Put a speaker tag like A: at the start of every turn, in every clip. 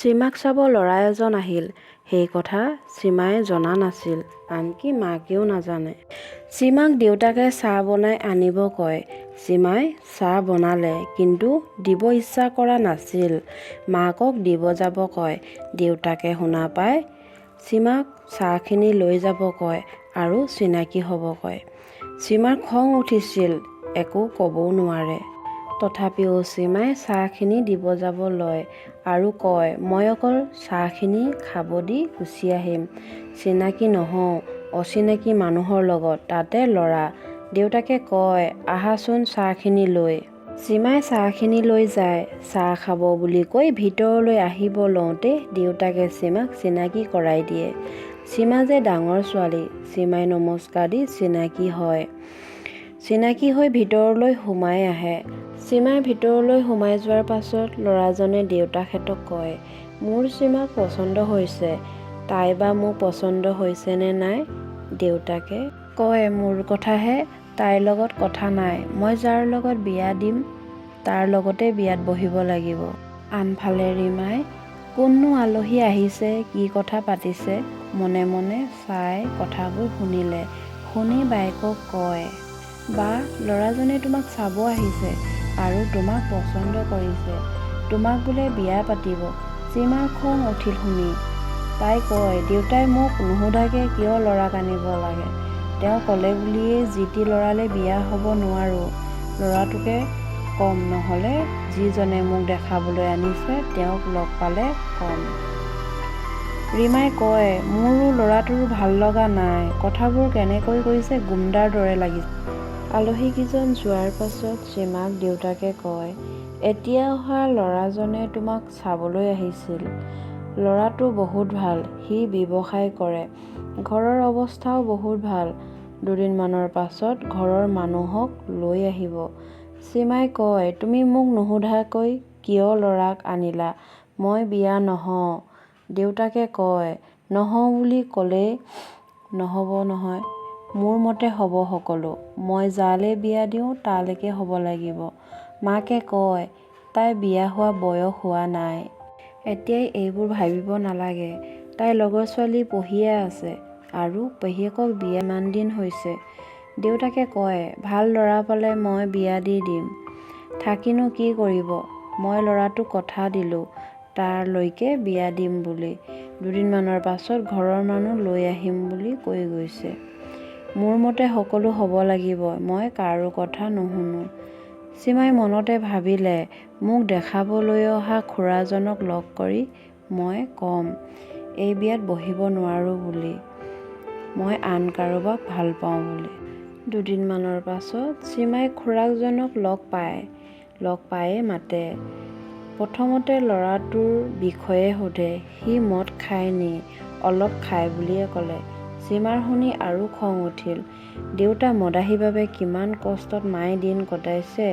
A: সীমাক চাব ল'ৰা এজন আহিল। সেই কথা সীমাই জনা নাছিল, আনকি মাকেও নাজানে। সীমাক দেউতাকে চাহ বনাই আনিব কয়। সীমাই চাহ বনালে, কিন্তু দিব ইচ্ছা কৰা নাছিল। মাকক দিব যাব কয়। দেউতাকে শুনা পাই সীমাক চাহখিনি লৈ যাব কয় আৰু চিনাকি হ'ব কয়। সীমাৰ খং উঠিছিল, একো ক'বও নোৱাৰে। তথাপিও সীমাই চাহখিনি দিব যাব লয় আৰু কয়, মই অকল চাহখিনি খাব দি গুচি আহিম। চিনাকি নহওঁ, অচিনাকি মানুহৰ লগত, তাতে ল'ৰা। দেউতাকে কয়, আহাচোন চাহখিনি লৈ। সীমাই চাহখিনি লৈ যায়। চাহ খাব বুলি কৈ ভিতৰলৈ আহিব লওঁতে দেউতাকে সীমাক চিনাকি কৰাই দিয়ে। সীমা যে ডাঙৰ ছোৱালী। সীমাই নমস্কাৰ দি চিনাকি হয়। চিনাকি হৈ ভিতৰলৈ সোমাই আহে। সীমাই ভিতৰলৈ সোমাই যোৱাৰ পাছত ল'ৰাজনে দেউতাকহঁতক কয়, মোৰ সীমাক পচন্দ হৈছে। তাই বা মোক পচন্দ হৈছে নে নাই? দেউতাকে কয়, মোৰ কথাহে, তাইৰ লগত কথা নাই। মই যাৰ লগত বিয়া দিম তাৰ লগতে বিয়াত বহিব লাগিব। আনফালে ৰীমাই কোননো আলহী আহিছে, কি কথা পাতিছে মনে মনে চাই কথাবোৰ শুনিলে। শুনি বায়েকক কয়, বা ল'ৰাজনে তোমাক চাব আহিছে আৰু তোমাক পচন্দ কৰিছে। তোমাক বোলে বিয়া পাতিব। সীমাৰ খং উঠিল শুনি। তাই কয়, দেউতাই মোক নুসুধাকৈ কিয় ল'ৰাক আনিব লাগে? তেওঁ ক'লে বুলিয়েই যি টি ল'ৰালে বিয়া হ'ব নোৱাৰোঁ। ল'ৰাটোকে ক'ম, নহ'লে যিজনে মোক দেখাবলৈ আনিছে তেওঁক লগ পালে ক'ম। ৰীমাই কয়, মোৰো ল'ৰাটোৰ ভাল লগা নাই। কথাবোৰ কেনেকৈ কৈছে গুণ্ডাৰ দৰে লাগিছে। আলহীকেইজন যোৱাৰ পাছত সীমাক দেউতাকে কয়, এতিয়া অহা ল'ৰাজনে তোমাক চাবলৈ আহিছিল। ল'ৰাটো বহুত ভাল। সি ব্যৱসায় কৰে। ঘৰৰ অৱস্থাও বহুত ভাল। দুদিনমানৰ পাছত ঘৰৰ মানুহক লৈ আহিব। সীমাই কয়, তুমি মোক নুসুধাকৈ কিয় ল'ৰাক আনিলা? মই বিয়া নহওঁ। দেউতাকে কয়, নহওঁ বুলি ক'লেই নহ'ব নহয়। মোৰ মতে হ'ব সকলো। মই যালে বিয়া দিওঁ তালৈকে হ'ব লাগিব। মাকে কয়, তাই বিয়া হোৱা বয়স হোৱা নাই। এতিয়াই এইবোৰ ভাবিব নালাগে। তাইৰ লগৰ ছোৱালী পঢ়িয়ে আছে আৰু পেহীয়েকক বিয়া ইমান দিন হৈছে। দেউতাকে কয়, ভাল ল'ৰা পালে মই বিয়া দি দিম। থাকিনো কি কৰিব? মই ল'ৰাটোক কথা দিলোঁ তাৰ লৈকে বিয়া দিম বুলি। দুদিনমানৰ পাছত ঘৰৰ মানুহ লৈ আহিম বুলি কৈ গৈছে। মোৰ মতে সকলো হ'ব লাগিব। মই কাৰো কথা নুশুনো। সীমাই মনতে ভাবিলে, মোক দেখাবলৈ অহা খুৰাজনক লগ কৰি মই ক'ম, এই বিয়াত বহিব নোৱাৰোঁ বুলি। মই আন কাৰোবাক ভাল পাওঁ বুলি। দুদিনমানৰ পাছত সীমাই খুৰাকজনক লগ পায়েই মাতে। প্ৰথমতে ল'ৰাটোৰ বিষয়ে সোধে। সি মদ খায় নি? অলপ খায় বুলিয়ে ক'লে। সীমাৰ শুনি আৰু খং উঠিল। দেউতা মদাহীৰ বাবে কিমান কষ্টত মায়ে দিন কটাইছে,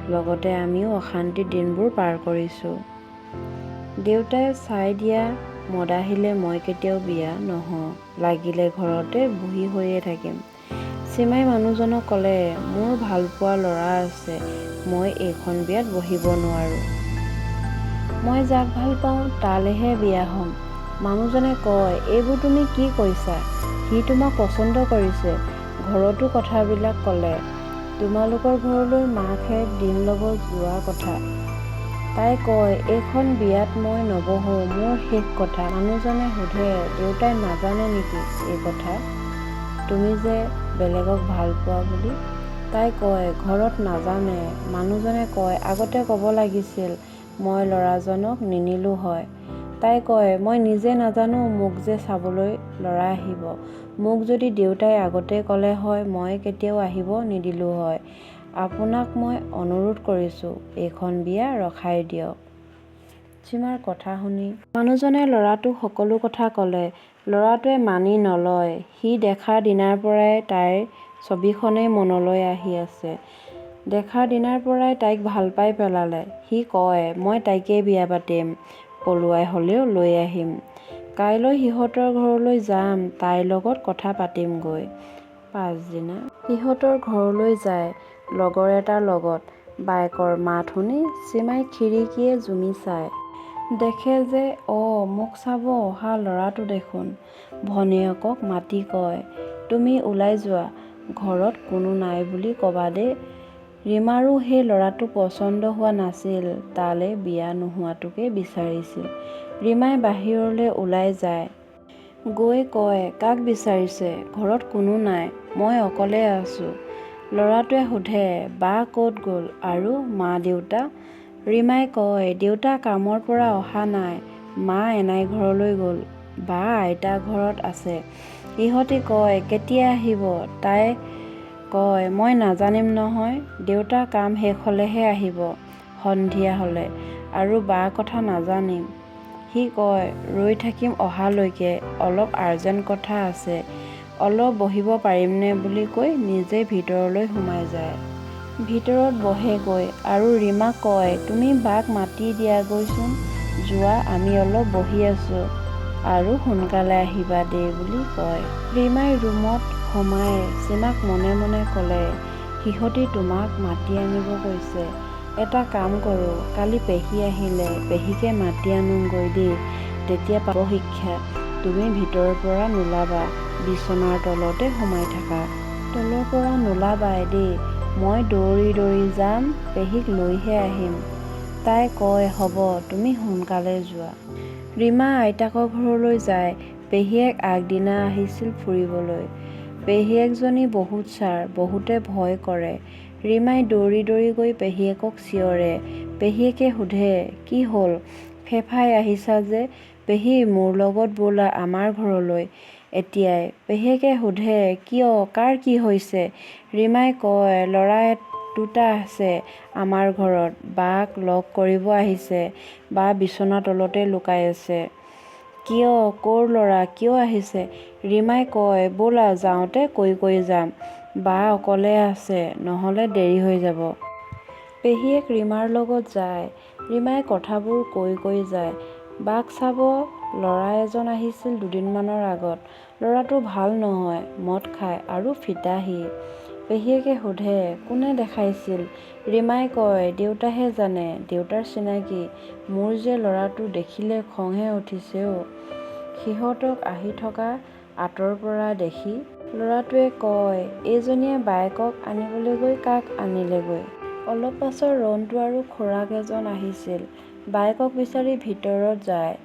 A: লগতে আমিও অশান্তিৰ দিনবোৰ পাৰ কৰিছোঁ। দেউতাই চাই দিয়া মদাহীলে মই কেতিয়াও বিয়া নহওঁ। লাগিলে ঘৰতে বুঢ়ী হৈয়ে থাকিম। সীমাই মানুহজনক ক'লে, মোৰ ভালপোৱা ল'ৰা আছে। মই এইখন বিয়াত বহিব নোৱাৰোঁ। মই যাক ভাল পাওঁ তালৈহে বিয়া হ'ম। মানুহজনে কয়, এইবোৰ তুমি কি কৈছা? সি তোমাক পচন্দ কৰিছে। ঘৰতো কথাবিলাক ক'লে। তোমালোকৰ ঘৰলৈ মাকহে দিন ল'ব যোৱা কথা। তাই কয়, এইখন বিয়াত মই নবহোঁ। মোৰ শেষ কথা। মানুহজনে সোধে, দেউতাই নাজানে নেকি এই কথা? তুমি যে বেলেগক ভাল পোৱা বুলি? তাই কয়, ঘৰত নাজানে। মানুহজনে কয়, আগতে ক'ব লাগিছিল। মই ল'ৰাজনক নিনিলোঁ হয়। তাই কয়, মই নিজে নাজানো মোক যে চাবলৈ ল'ৰা আহিব। মোক যদি দেউতাই আগতে ক'লে হয় মই কেতিয়াও আহিব নিদিলোঁ হয়। আপোনাক মই অনুৰোধ কৰিছোঁ, এইখন বিয়া ৰখাই দিয়ক। সীমাৰ কথা শুনি মানুহজনে ল'ৰাটোক সকলো কথা ক'লে। ল'ৰাটোৱে মানি নলয়। সি দেখাৰ দিনাৰ পৰাই তাইৰ ছবিখনেই মনলৈ আহি আছে। দেখাৰ দিনাৰ পৰাই তাইক ভাল পাই পেলালে। সি কয়, মই তাইকেই বিয়া পাতিম। পলুৱাই হ'লেও লৈ আহিম। কাইলৈ সিহঁতৰ ঘৰলৈ যাম। তাইৰ লগত কথা পাতিমগৈ। পাছদিনা সিহঁতৰ ঘৰলৈ যায় লগৰ এটাৰ লগত। বায়েকৰ মাত শুনি সীমাই খিৰিকীয়ে জুমি চায়। দেখে যে মোক চাব অহা ল'ৰাটো দেখোন। ভনীয়েকক মাতি কয়, তুমি ওলাই যোৱা, ঘৰত কোনো নাই বুলি ক'বা দেই। ৰীমাৰো সেই ল'ৰাটো পচন্দ হোৱা নাছিল, তালে বিয়া নোহোৱাটোকে বিচাৰিছিল। ৰীমাই বাহিৰলৈ ওলাই যায়। গৈ কয়, কাক বিচাৰিছে? ঘৰত কোনো নাই, মই অকলে আছোঁ। ল'ৰাটোৱে সোধে, বা ক'ত গ'ল আৰু মা দেউতা? ৰীমাই কয়, দেউতা কামৰ পৰা অহা নাই, মা এনাই ঘৰলৈ গ'ল, বা আইতা ঘৰত আছে। ইহঁতি কয়, কেতিয়া আহিব? তাই কয়, মই নাজানিম নহয়, দেউতা কাম শেষ হ'লেহে আহিব, সন্ধিয়া হ'লে, আৰু বা কথা নাজানিম। সি কয়, ৰৈ থাকিম অহালৈকে, অলপ আৰ্জেণ্ট কথা আছে, অলপ বহিব পাৰিমনে বুলি কৈ নিজে ভিতৰলৈ সোমাই যায়। ভিতৰত বহেগৈ আৰু ৰীমাক কয়, তুমি বাক মাতি দিয়াগৈচোন, যোৱা, আমি অলপ বহি আছোঁ আৰু সোনকালে আহিবা দেই বুলি কয়। ৰীমাই ৰুমত সোমাই সীমাক মনে মনে ক'লে, সিহঁতি তোমাক মাতি আনিব কৈছে। এটা কাম কৰোঁ, কালি পেহী আহিলে পেহীকে মাতি আনোগৈ দেই, তেতিয়া পাব শিক্ষা। তুমি ভিতৰৰ পৰা নোলাবা, বিচনাৰ তলতে সোমাই থাকা। তলৰ পৰা নোলাবাই দেই, মই দৌৰি দৌৰি যাম, পেহীক লৈহে আহিম। তাই কয়, হ'ব, তুমি সোনকালে যোৱা। ৰীমা আইতাকৰ ঘৰলৈ যায়। পেহীয়েক আগদিনা আহিছিল ফুৰিবলৈ। পেহীয়েকজনী বহুত ছাৰ, বহুতে ভয় কৰে। ৰীমাই দৌৰি দৌৰি গৈ পেহীয়েকক চিঞৰে। পেহীয়েকে সোধে, কি হ'ল, ফেফাই আহিছা যে? পেহী, মোৰ লগত ব'লা আমাৰ ঘৰলৈ এতিয়াই। পেহীয়েকে সোধে, কিয়, কাৰ কি হৈছে? ৰীমাই কয়, ল'ৰা দুটা আছে আমাৰ ঘৰত, বাক লগ কৰিব আহিছে, বা বিচনা তলতে লুকাই আছে। কিয়, ক'ৰ ল'ৰা, কিয় আহিছে? ৰীমাই কয়, ব'লা যাওঁতে কৈ যাম, বা অকলে আছে, নহ'লে দেৰি হৈ যাব। পেহীয়েক ৰীমাৰ লগত যায়। ৰীমাই কথাবোৰ কৈ যায়। বাক চাব ল'ৰা এজন আহিছিল দুদিনমানৰ আগত। ল'ৰাটো ভাল নহয়, মদ খায় আৰু ফিতাহী। পেহীয়েকে সোধে, কোনে দেখাইছিল? ৰীমাই কয়, দেউতাহে জানে, দেউতাৰ চিনাকি। মোৰ যে ল'ৰাটো দেখিলে খংহে উঠিছে অ'। সিহঁতক আহি থকা আঁতৰ পৰা দেখি ল'ৰাটোৱে কয়, এইজনীয়ে বায়েকক আনিবলৈ গৈ কাক আনিলেগৈ? অলপ পাছত ৰন্টু আৰু খুৰাক এজন আহিছিল। বায়েকক বিচাৰি ভিতৰত যায়।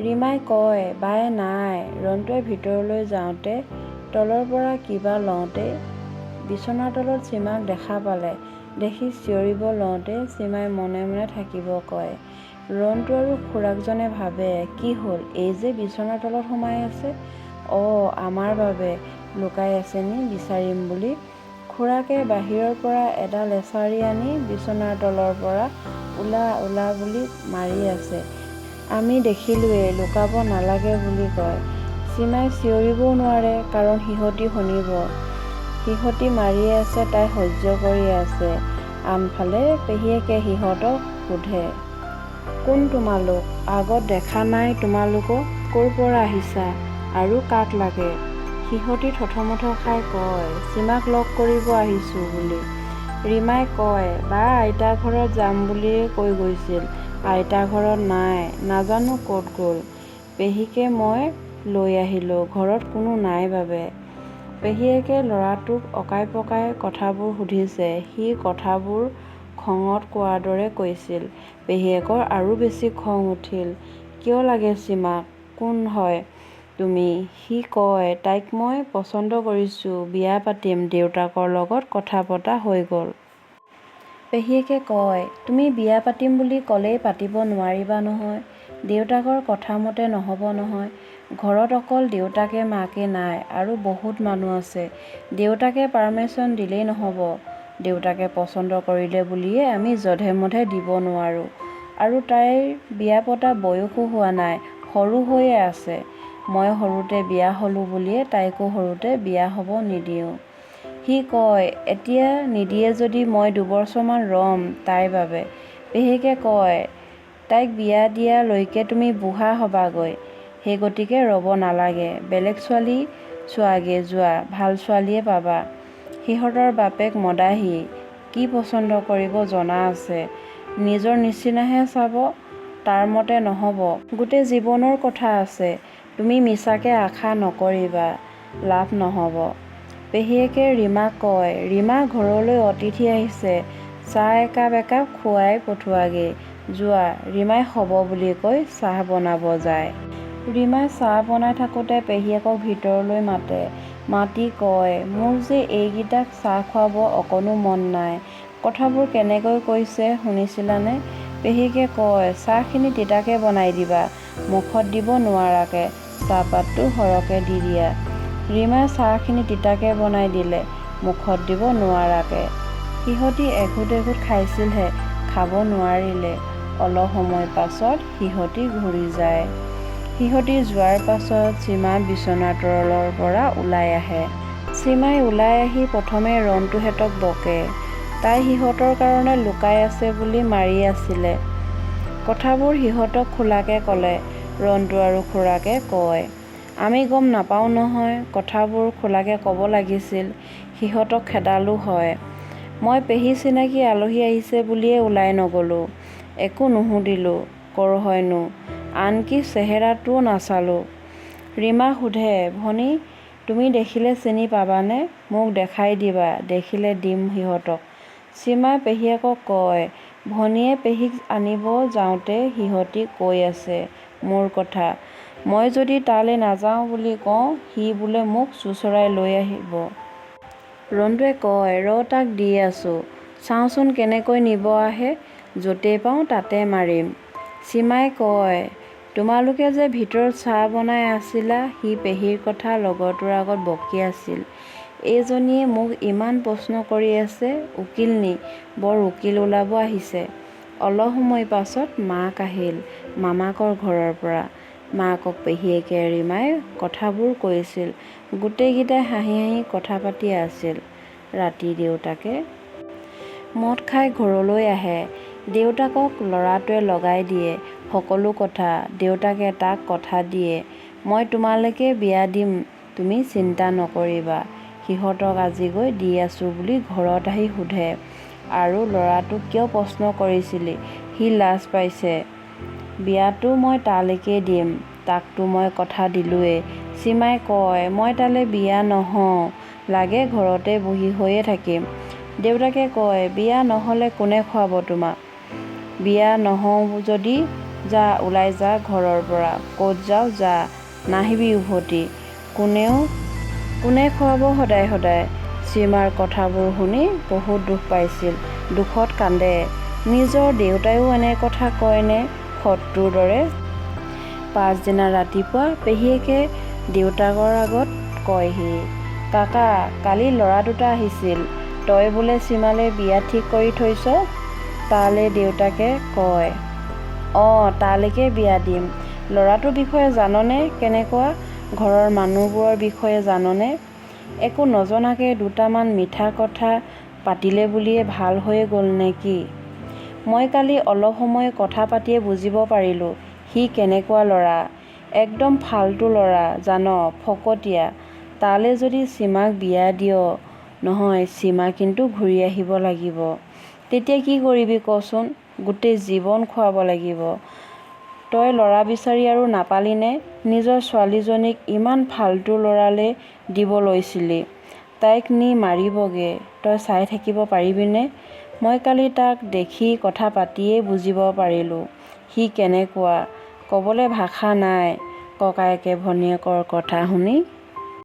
A: ৰীমাই কয়, বায়ে নাই। ৰন্টুৱে ভিতৰলৈ যাওঁতে তলৰ পৰা কিবা লওঁতেই বিচনাৰ তলত সীমাক দেখা পালে। দেখি চিঞৰিব লওঁতে সীমাই মনে মনে থাকিব কয়। ৰন্টু আৰু খুৰাকজনে ভাবে, কি হ'ল, এই যে বিচনাৰ তলত সোমাই আছে, আমাৰ বাবে লুকাই আছে নি বিচাৰিম বুলি। খুৰাকে বাহিৰৰ পৰা এডাল এছাৰি আনি বিচনাৰ তলৰ পৰা ওলা বুলি মাৰি আছে। আমি দেখিলোৱেই, লুকাব নালাগে বুলি কয়। সীমাই চিঞৰিবও নোৱাৰে, কাৰণ সিহঁতি শুনিব। সিহঁতি মাৰিয়ে আছে, তাই সহ্য কৰি আছে। আনফালে পেহীয়েকে সিহঁতক সোধে, কোন তোমালোক? আগত দেখা নাই তোমালোকক, ক'ৰ পৰা আহিছা আৰু কাক লাগে? সিহঁতি থতমত খাই কয়, সীমাক লগ কৰিব আহিছোঁ বুলি। ৰীমাই কয়, বা আইতা ঘৰত যাম বুলিয়ে কৈ গৈছিল, আইতা ঘৰত নাই, নাজানো ক'ত গ'ল। পেহীকে মই লৈ আহিলোঁ, ঘৰত কোনো নাই বাবে। পেহীয়েকে ল'ৰাটোক অকাই পকাই কথাবোৰ সুধিছে। সি কথাবোৰ খঙত কোৱাৰ দৰে কৈছিল। পেহীয়েকৰ আৰু বেছি খং উঠিল। কিয় লাগে সীমাক? কোন হয় তুমি? সি কয়, তাইক মই পচন্দ কৰিছোঁ, বিয়া পাতিম, দেউতাকৰ লগত কথা পতা হৈ গ'ল। পেহীয়েকে কয়, তুমি বিয়া পাতিম বুলি ক'লেই পাতিব নোৱাৰিবা নহয়, দেউতাকৰ কথা মতে নহ'ব নহয়। ঘৰত অকল দেউতাকে মাকে নাই, আৰু বহুত মানুহ আছে। দেউতাকে পাৰ্মিশ্যন দিলেই নহ'ব। দেউতাকে পচন্দ কৰিলে বুলিয়ে আমি যধে মধে দিব নোৱাৰোঁ। আৰু তাইৰ বিয়া পতা বয়সো হোৱা নাই, সৰু হৈয়ে আছে। মই সৰুতে বিয়া হ'লোঁ বুলিয়ে তাইকো সৰুতে বিয়া হ'ব নিদিওঁ। সি কয়, এতিয়া নিদিয়ে যদি মই 2 বছৰমান ৰ'ম তাইৰ বাবে। পেহীয়েকে কয়, তাইক বিয়া দিয়া লৈকে তুমি বুঢ়া হ'বাগৈ, সেই গতিকে ৰ'ব নালাগে, বেলেগ ছোৱালী চোৱাগে যোৱা, ভাল ছোৱালীয়ে পাবা। সিহঁতৰ বাপেক মদাহী, কি পচন্দ কৰিব জনা আছে, নিজৰ নিচিনাহে চাব। তাৰ মতে নহ'ব। গোটেই জীৱনৰ কথা আছে। তুমি মিছাকে আশা নকৰিবা, লাভ নহ'ব। পেহীয়েকে ৰীমাক কয়, ৰীমা ঘৰলৈ অতিথি আহিছে, চাহ একাপ খুৱাই পঠোৱাগে যোৱা। ৰীমাই হ'ব বুলি কৈ চাহ বনাব যায়। ৰীমাই চাহ বনাই থাকোঁতে পেহীয়েকক ভিতৰলৈ মাতি কয়, মোৰ যে এইকেইটাক চাহ খুৱাব অকণো মন নাই। কথাবোৰ কেনেকৈ কৈছে শুনিছিলানে? পেহীয়েকে কয়, চাহখিনি তিতাকে বনাই দিবা, মুখত দিব নোৱাৰাকে, চাহপাতটো সৰহকৈ দি দিয়া। ৰীমাই চাহখিনি তিতাকে বনাই দিলে, মুখত দিব নোৱাৰাকে। সিহঁতি এঘোট খাইছিলহে, খাব নোৱাৰিলে। অলপ সময় পাছত সিহঁতি ঘূৰি যায়। সিহঁতি যোৱাৰ পাছত সীমা বিচনাৰ তলৰ পৰা ওলাই আহে। সীমাই ওলাই আহি প্ৰথমে ৰন্তুহঁতক বকে। তাই সিহঁতৰ কাৰণে লুকাই আছে বুলি মাৰি আছিলে। কথাবোৰ সিহঁতক খোলাকে ক'লে। ৰন্তু আৰু খুৰাকে কয়, আমি গম নাপাওঁ নহয়, কথাবোৰ খোলাকে ক'ব লাগিছিল, সিহঁতক খেদালো হয়। মই পেহী চিনাকি আলহী আহিছে বুলিয়ে ওলাই নগ'লোঁ, একো নুসুধিলোঁ ক'ৰ হয়নো, আনকি চেহেৰাটোও নাচালোঁ। ৰীমা সোধে, ভনী তুমি দেখিলে চিনি পাবানে? মোক দেখাই দিবা, দেখিলে দিম সিহঁতক। সীমাই পেহীয়েকক কয়, ভনীয়ে পেহীক আনিব যাওঁতে সিহঁতি কৈ আছে মোৰ কথা। মই যদি তালৈ নাযাওঁ বুলি কওঁ, সি বোলে মোক চোঁচৰাই লৈ আহিব। ৰন্তুৱে কয়, তাক দি আছোঁ, চাওঁচোন কেনেকৈ নিব আহে, য'তেই পাওঁ তাতে মাৰিম। সীমাই কয়, তোমালোকে যে ভিতৰত চাহ বনাই আছিলা, সি পেহীৰ কথা লগৰটোৰ আগত বকি আছিল। এইজনীয়ে মোক ইমান প্ৰশ্ন কৰি আছে, উকিলনি, বৰ উকিল ওলাব আহিছে। অলপ সময় পাছত মাক আহিল মামাকৰ ঘৰৰ পৰা। মাকক পেহীয়েকে ৰীমাই কথাবোৰ কৈছিল। গোটেইকেইটাই হাঁহি কথা পাতি আছিল। ৰাতি দেউতাকে মদ খাই ঘৰলৈ আহে। দেউতাকক ল'ৰাটোৱে লগাই দিয়ে সকলো কথা। দেউতাকে তাক কথা দিয়ে, মই তোমালৈকে বিয়া দিম, তুমি চিন্তা নকৰিবা। সিহঁতক আজি গৈ দি আছোঁ বুলি ঘৰত আহি সোধে, আৰু ল'ৰাটোক কিয় প্ৰশ্ন কৰিছিলি? সি লাজ পাইছে। বিয়াটো মই তালৈকে দিম, তাকতো মই কথা দিলোঁৱেই। সীমাই কয়, মই তালৈ বিয়া নহওঁ, লাগে ঘৰতে বুঢ়ী হৈয়ে থাকিম। দেউতাকে কয়, বিয়া নহ'লে কোনে খুৱাব তোমাক? বিয়া নহওঁ যদি যা, ওলাই যা ঘৰৰ পৰা, ক'ত যাৱ যা, নাহিবি উভতি। কোনে খুৱাব সদায় সদায়? সীমাৰ কথাবোৰ শুনি বহুত দুখ পাইছিল, দুখত কান্দে। নিজৰ দেউতায়ো এনে কথা কয়নে, শত্ৰুৰ দৰে। পাছদিনা ৰাতিপুৱা পেহীয়েকে দেউতাকৰ আগত কয়হি, কাকা কালি ল'ৰা দুটা আহিছিল, তই বোলে সীমালৈ বিয়া ঠিক কৰি থৈছ? তালৈ দেউতাকে কয়, অঁ তালৈকে বিয়া দিম। ল'ৰাটোৰ বিষয়ে জাননে কেনেকুৱা? ঘৰৰ মানুহবোৰৰ বিষয়ে জাননে? একো নজনাকৈ দুটামান মিঠা কথা পাতিলে বুলিয়ে ভাল হৈ গ'ল নে কি? মই কালি অলপ সময় কথা পাতিয়ে বুজিব পাৰিলোঁ সি কেনেকুৱা ল'ৰা। একদম ফাল্টু ল'ৰা জান, ফকতীয়া। তালৈ যদি সীমাক বিয়া দিয় নহয়, সীমা কিন্তু ঘূৰি আহিব লাগিব। তেতিয়া কি কৰিবি কচোন? গোটেই জীৱন খুৱাব লাগিব। তই ল'ৰা বিচাৰি আৰু নাপালিনে? নিজৰ ছোৱালীজনীক ইমান ফাল্টু ল'ৰালৈ দিব লৈছিলি, তাইক নি মাৰিবগে, তই চাই থাকিব পাৰিবিনে? মই কালি তাক দেখি কথা পাতিয়েই বুজিব পাৰিলোঁ সি কেনেকুৱা, ক'বলৈ ভাষা নাই। ককায়েকে ভনীয়েকৰ কথা শুনি